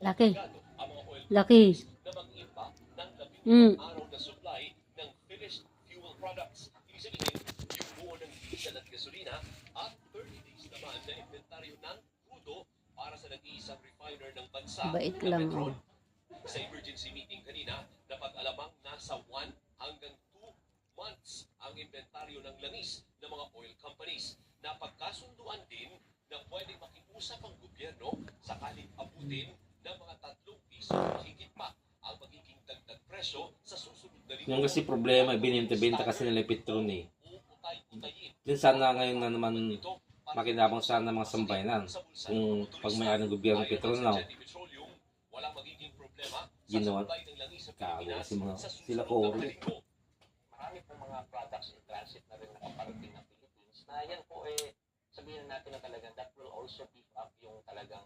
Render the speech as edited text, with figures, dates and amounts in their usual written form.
Laki. Laki. Mm. araw na supply ng finished fuel products. Ibig sabihin, yung buo ng diesel at gasolina at 30 days naman na inventaryo ng crudo para sa nag-iisang refiner ng bansa. Bait lang, Petron. oh. Sa emergency meeting kanina, napag-alamang nasa 1 hanggang 2 months ang inventaryo ng langis ng mga oil companies. Napagkasunduan din na pwedeng makiusap ang gobyerno sakaling abutin ng mga 3 piso mahigit pa ang magiging dagdag presyo sa susunod na linggo. Yung kasi problema, binenta kasi nila Petron eh. Din sana ngayon na naman makinabang sana mga sambayanan. Kung pag may ng gobyerno Petron na, ginawa, kago kasi mga sila ori. Marami pong mga products in transit na rin nakaparating ng Philippines na yan po sabihin natin na talagang that will also beef up yung talagang